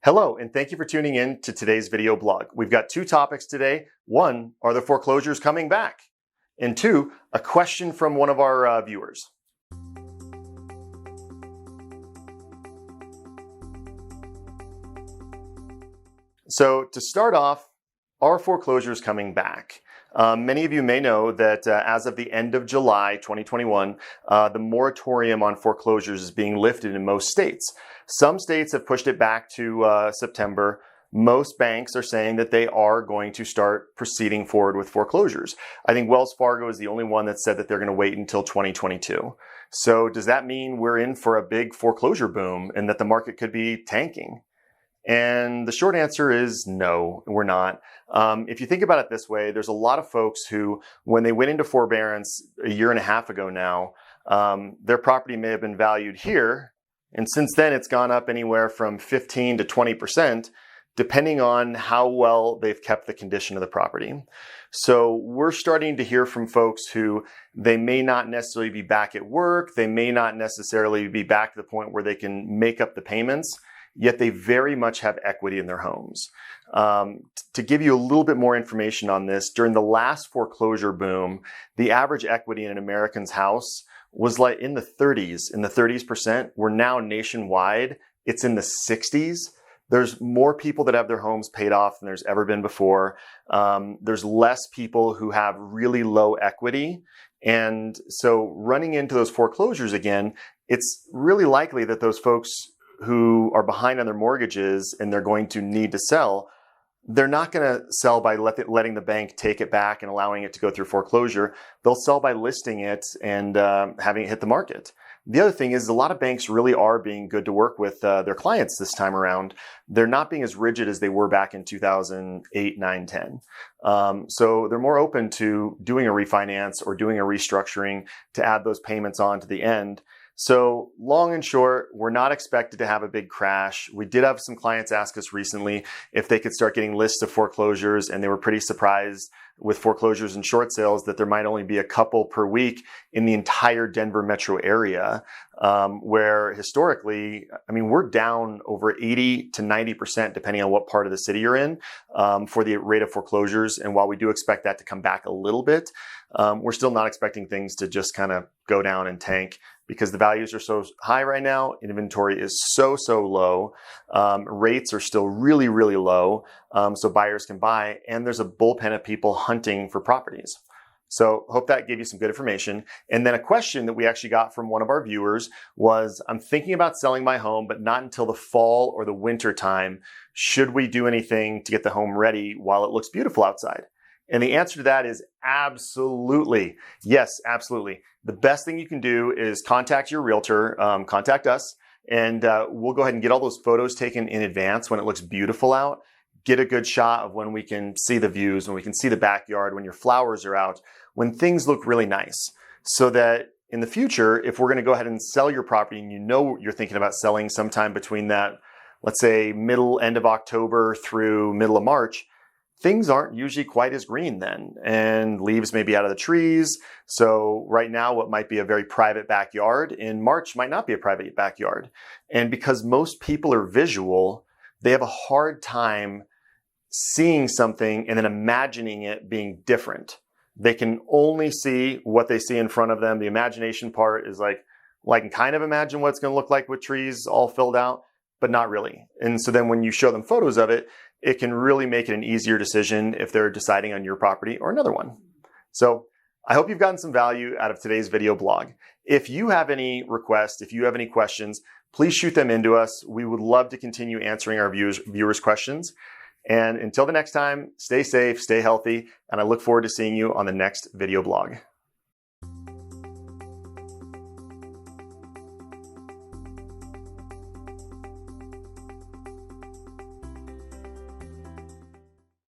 Hello, and thank you for tuning in to today's video blog. We've got two topics today. One, are the foreclosures coming back? And two, a question from one of our viewers. So to start off, are foreclosures coming back? Many of you may know that as of the end of July 2021, the moratorium on foreclosures is being lifted in most states. Some states have pushed it back to September. Most banks are saying that they are going to start proceeding forward with foreclosures. I think Wells Fargo is the only one that said that they're going to wait until 2022. So does that mean we're in for a big foreclosure boom and that the market could be tanking? And the short answer is no, we're not. If you think about it this way, there's a lot of folks who, when they went into forbearance a year and a half ago now, their property may have been valued here. And since then, it's gone up anywhere from 15 to 20%, depending on how well they've kept the condition of the property. So we're starting to hear from folks who they may not necessarily be back at work. They may not necessarily be back to the point where they can make up the payments, yet they very much have equity in their homes. To give you a little bit more information on this, during the last foreclosure boom, the average equity in an American's house was like in the 30s%. We're now nationwide, it's in the 60s. There's more people that have their homes paid off than there's ever been before. There's less people who have really low equity. And so running into those foreclosures again, it's really likely that those folks who are behind on their mortgages and they're going to need to sell, they're not going to sell by letting the bank take it back and allowing it to go through foreclosure. They'll sell by listing it and having it hit the market. The other thing is a lot of banks really are being good to work with their clients this time around. They're not being as rigid as they were back in 2008, 9, 10. So they're more open to doing a refinance or doing a restructuring to add those payments on to the end. So long and short, we're not expected to have a big crash. We did have some clients ask us recently if they could start getting lists of foreclosures, and they were pretty surprised with foreclosures and short sales that there might only be a couple per week in the entire Denver metro area, where historically, I mean, we're down over 80 to 90%, depending on what part of the city you're in, for the rate of foreclosures. And while we do expect that to come back a little bit, we're still not expecting things to just kind of go down and tank, because the values are so high right now. Inventory is so low. Rates are still really low, so buyers can buy, and there's a bullpen of people hunting for properties. So hope that gave you some good information. And then a question that we actually got from one of our viewers was, I'm thinking about selling my home, but not until the fall or the winter time. Should we do anything to get the home ready while it looks beautiful outside? And the answer to that is absolutely. Yes, absolutely. The best thing you can do is contact your realtor, contact us, and we'll go ahead and get all those photos taken in advance when it looks beautiful out. Get a good shot of when we can see the views, when we can see the backyard, when your flowers are out, when things look really nice. So that in the future, if we're going to go ahead and sell your property and you know you're thinking about selling sometime between that, let's say end of October through middle of March, things aren't usually quite as green then, and leaves may be out of the trees. So right now, what might be a very private backyard in March might not be a private backyard. And because most people are visual, they have a hard time seeing something and then imagining it being different. They can only see what they see in front of them. The imagination part is like, well, I can kind of imagine what it's going to look like with trees all filled out, but not really. And so then when you show them photos of it, it can really make it an easier decision if they're deciding on your property or another one. So I hope you've gotten some value out of today's video blog. If you have any requests, if you have any questions, please shoot them into us. We would love to continue answering our viewers' questions. And until the next time, stay safe, stay healthy, and I look forward to seeing you on the next video blog.